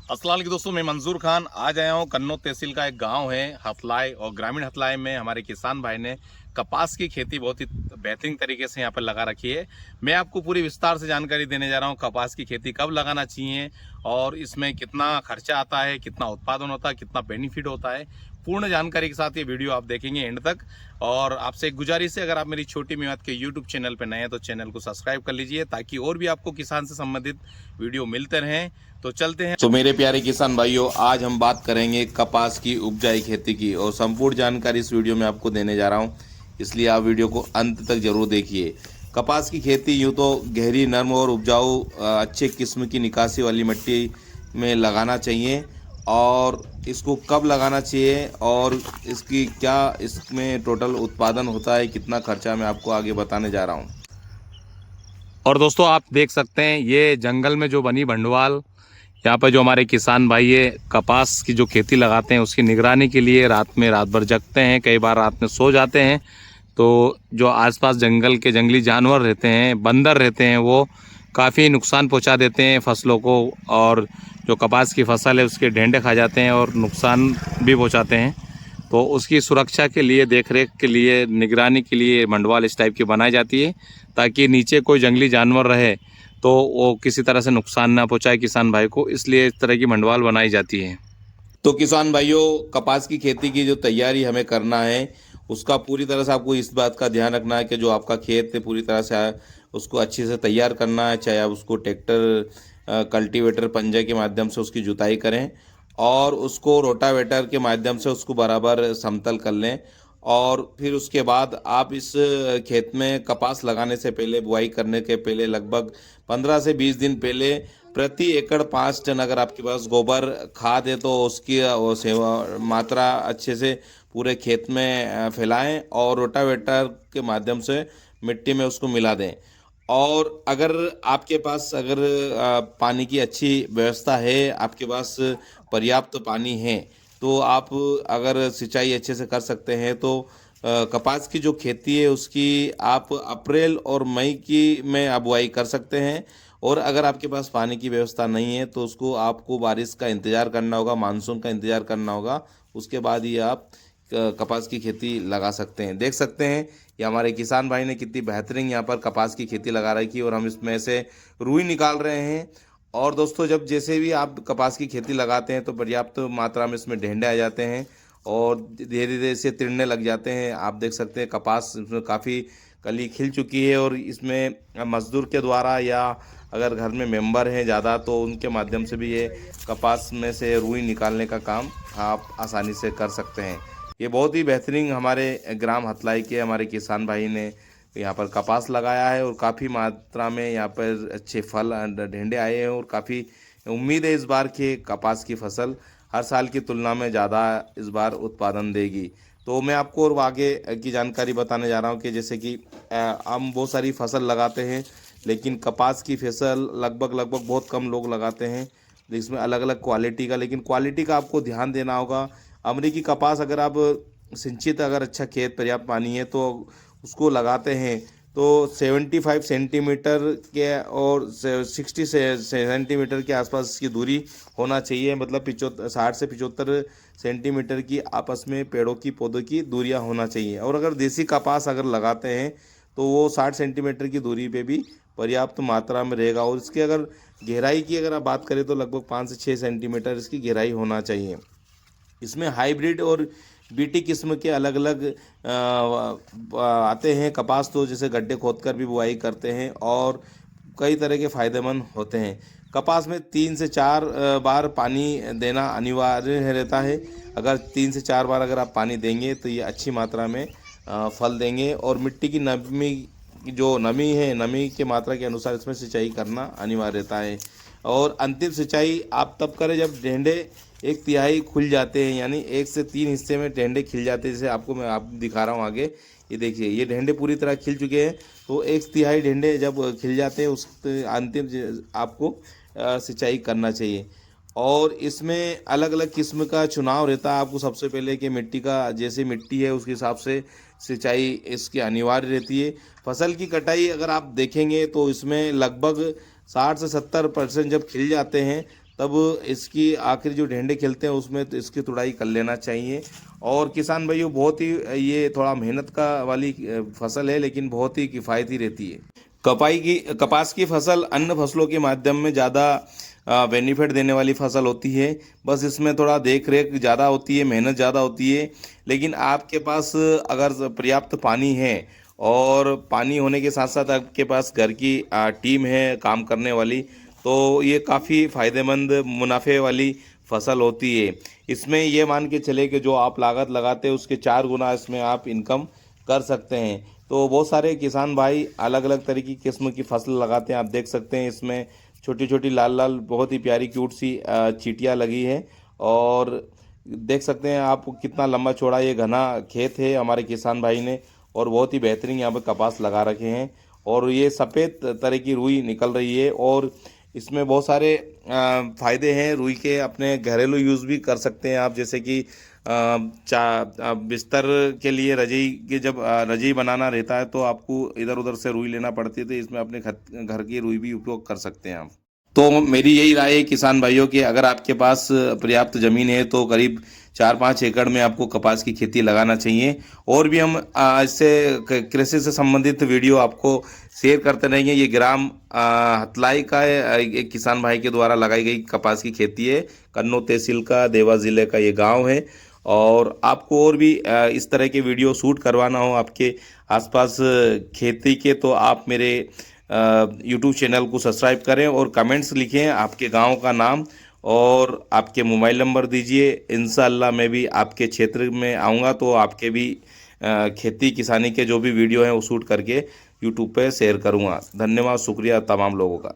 अस्सलाम वालेकुम दोस्तों, मैं मंजूर खान आज आया हूँ। कन्नौज तहसील का एक गांव है हथलाई, और ग्रामीण हथलाई में हमारे किसान भाई ने कपास की खेती बहुत ही बेहतरीन तरीके से यहाँ पर लगा रखी है। मैं आपको पूरी विस्तार से जानकारी देने जा रहा हूँ कपास की खेती कब लगाना चाहिए और इसमें कितना खर्चा आता है, कितना उत्पादन होता है, कितना बेनिफिट होता है। पूर्ण जानकारी के साथ ये वीडियो आप देखेंगे एंड तक। और आपसे एक गुजारिश है, अगर आप मेरी छोटी मेवात के यूट्यूब चैनल पर नए हैं तो चैनल को सब्सक्राइब कर लीजिए, ताकि और भी आपको किसान से संबंधित वीडियो मिलते रहें। तो चलते हैं। तो मेरे प्यारे किसान भाइयों, आज हम बात करेंगे कपास की उपजाई खेती की, और संपूर्ण जानकारी इस वीडियो में आपको देने जा रहा हूं, इसलिए आप वीडियो को अंत तक जरूर देखिए। कपास की खेती यूँ तो गहरी, नर्म और उपजाऊ अच्छे किस्म की निकासी वाली मिट्टी में लगाना चाहिए। और इसको कब लगाना चाहिए और इसकी क्या इसमें टोटल उत्पादन होता है, कितना खर्चा, मैं आपको आगे बताने जा रहा हूँ। और दोस्तों, आप देख सकते हैं ये जंगल में जो बनी भंडवाल, यहाँ पर जो हमारे किसान भाई ये कपास की जो खेती लगाते हैं उसकी निगरानी के लिए रात भर जगते हैं, कई बार रात में सो जाते हैं। तो जो आसपास जंगल के जंगली जानवर रहते हैं, बंदर रहते हैं, वो काफ़ी नुकसान पहुंचा देते हैं फसलों को, और जो कपास की फसल है उसके ढेंडे खा जाते हैं और नुकसान भी पहुंचाते हैं। तो उसकी सुरक्षा के लिए, देख रेख के लिए, निगरानी के लिए मंडवाल इस टाइप की बनाई जाती है, ताकि नीचे कोई जंगली जानवर रहे तो वो किसी तरह से नुकसान ना पहुंचाए किसान भाई को, इसलिए इस तरह की मंडवाल बनाई जाती है। तो किसान भाइयों, कपास की खेती की जो तैयारी हमें करना है उसका पूरी तरह से आपको इस बात का ध्यान रखना है कि जो आपका खेत है पूरी तरह से उसको अच्छे से तैयार करना है। चाहे आप उसको ट्रैक्टर, कल्टीवेटर, पंजे के माध्यम से उसकी जुताई करें, और उसको रोटावेटर के माध्यम से उसको बराबर समतल कर लें। और फिर उसके बाद आप इस खेत में कपास लगाने से पहले, बुआई करने के पहले, लगभग 15 से 20 दिन पहले प्रति एकड़ 5 टन अगर आपके पास गोबर खाद है तो उसकी वो सेवा मात्रा अच्छे से पूरे खेत में फैलाएं, और रोटावेटर के माध्यम से मिट्टी में उसको मिला दें। और अगर आपके पास पानी की अच्छी व्यवस्था है, आपके पास पर्याप्त पानी है, तो आप अगर सिंचाई अच्छे से कर सकते हैं तो कपास की जो खेती है उसकी आप अप्रैल और मई की में बुआई कर सकते हैं। और अगर आपके पास पानी की व्यवस्था नहीं है तो उसको आपको बारिश का इंतज़ार करना होगा, मानसून का इंतज़ार करना होगा, उसके बाद ही आप कपास की खेती लगा सकते हैं। देख सकते हैं ये हमारे किसान भाई ने कितनी बेहतरीन यहाँ पर कपास की खेती लगा रखी है, और हम इसमें से रुई निकाल रहे हैं। और दोस्तों, जब जैसे भी आप कपास की खेती लगाते हैं तो पर्याप्त मात्रा में इसमें ढेंडे आ जाते हैं और धीरे धीरे से तिड़ने लग जाते हैं। आप देख सकते हैं कपास इसमें काफ़ी कली खिल चुकी है, और इसमें मजदूर के द्वारा, या अगर घर में मेंबर हैं ज़्यादा तो उनके माध्यम से भी ये कपास में से रुई निकालने का काम आप आसानी से कर सकते हैं। ये बहुत ही बेहतरीन हमारे ग्राम हथलाई के हमारे किसान भाई ने यहाँ पर कपास लगाया है, और काफ़ी मात्रा में यहाँ पर अच्छे फल ढेंडे आए हैं, और काफ़ी उम्मीद है इस बार के कपास की फसल हर साल की तुलना में ज़्यादा इस बार उत्पादन देगी। तो मैं आपको और आगे की जानकारी बताने जा रहा हूँ कि जैसे कि हम बहुत सारी फसल लगाते हैं, लेकिन कपास की फसल लगभग बहुत कम लोग लगाते हैं, जिसमें अलग अलग क्वालिटी का, लेकिन क्वालिटी का आपको ध्यान देना होगा। अमरीकी कपास अगर आप सिंचित, अगर अच्छा खेत, पर्याप्त पानी है तो उसको लगाते हैं तो 75 सेंटीमीटर के और 60 सेंटीमीटर के आसपास इसकी दूरी होना चाहिए। मतलब 60 से 75 सेंटीमीटर की आपस में पेड़ों की, पौधों की दूरियां होना चाहिए। और अगर देसी कपास अगर लगाते हैं तो वो 60 सेंटीमीटर की दूरी पे भी पर्याप्त मात्रा में रहेगा। और इसकी अगर गहराई की अगर आप बात करें तो लगभग 5 से 6 सेंटीमीटर इसकी गहराई होना चाहिए। इसमें हाइब्रिड और बीटी किस्म के अलग अलग आते हैं कपास, तो जैसे गड्ढे खोदकर भी बुआई करते हैं, और कई तरह के फ़ायदेमंद होते हैं। कपास में 3 से 4 बार पानी देना अनिवार्य रहता है। अगर 3 से 4 बार अगर आप पानी देंगे तो ये अच्छी मात्रा में फल देंगे। और मिट्टी की नमी, जो नमी है, नमी के मात्रा के अनुसार इसमें सिंचाई करना अनिवार्य रहता है। और अंतिम सिंचाई आप तब करें जब ढेंडे 1/3 खुल जाते हैं, यानी 1 से 3 हिस्से में ढेंडे खिल जाते हैं। जैसे आपको मैं दिखा रहा हूँ आगे, ये देखिए ये ढेंडे पूरी तरह खिल चुके हैं। तो 1/3 ढेंडे जब खिल जाते हैं उस अंतिम आपको सिंचाई करना चाहिए। और इसमें अलग अलग किस्म का चुनाव रहता है आपको, सबसे पहले कि मिट्टी का, जैसे मिट्टी है उसके हिसाब से सिंचाई इसकी अनिवार्य रहती है। फसल की कटाई अगर आप देखेंगे तो इसमें लगभग 60 से 70% जब खिल जाते हैं तब इसकी आखिरी जो ढेंडे खिलते हैं उसमें तो इसकी तुड़ाई कर लेना चाहिए। और किसान भाइयों, बहुत ही ये थोड़ा मेहनत का वाली फसल है, लेकिन बहुत ही किफ़ायती रहती है। कपास की फसल अन्य फसलों के माध्यम में ज़्यादा बेनिफिट देने वाली फसल होती है। बस इसमें थोड़ा देख रेख ज़्यादा होती है, मेहनत ज़्यादा होती है। लेकिन आपके पास अगर पर्याप्त पानी है और पानी होने के साथ साथ आपके पास घर की टीम है काम करने वाली, तो ये काफ़ी फ़ायदेमंद मुनाफे वाली फसल होती है। इसमें ये मान के चले कि जो आप लागत लगाते हैं उसके 4 गुना इसमें आप इनकम कर सकते हैं। तो बहुत सारे किसान भाई अलग अलग तरह की किस्म की फसल लगाते हैं। आप देख सकते हैं इसमें छोटी छोटी लाल लाल बहुत ही प्यारी क्यूट सी चींटियाँ लगी है। और देख सकते हैं आप कितना लंबा चौड़ा ये घना खेत है हमारे किसान भाई ने, और बहुत ही बेहतरीन यहाँ पे कपास लगा रखे हैं। और ये सफ़ेद तरह की रुई निकल रही है, और इसमें बहुत सारे फ़ायदे हैं रुई के। अपने घरेलू यूज़ भी कर सकते हैं आप, जैसे कि बिस्तर के लिए रजाई के जब रजाई बनाना रहता है तो आपको इधर उधर से रुई लेना पड़ती है, तो इसमें अपने घर की रुई भी उपयोग कर सकते हैं आप। तो मेरी यही राय है किसान भाइयों कि अगर आपके पास पर्याप्त ज़मीन है तो करीब 4-5 एकड़ में आपको कपास की खेती लगाना चाहिए। और भी हम इससे कृषि से संबंधित वीडियो आपको शेयर करते रहेंगे। ये ग्राम हतलाई का एक किसान भाई के द्वारा लगाई गई कपास की खेती है। कन्नौज तहसील का देवास ज़िले का ये गांव है। और आपको और भी इस तरह के वीडियो शूट करवाना हो आपके आसपास खेती के, तो आप मेरे यूट्यूब चैनल को सब्सक्राइब करें और कमेंट्स लिखें आपके गांव का नाम और आपके मोबाइल नंबर दीजिए। इंशाअल्लाह मैं भी आपके क्षेत्र में आऊँगा तो आपके भी खेती किसानी के जो भी वीडियो हैं वो शूट करके यूट्यूब पे शेयर करूँगा। धन्यवाद, शुक्रिया तमाम लोगों का।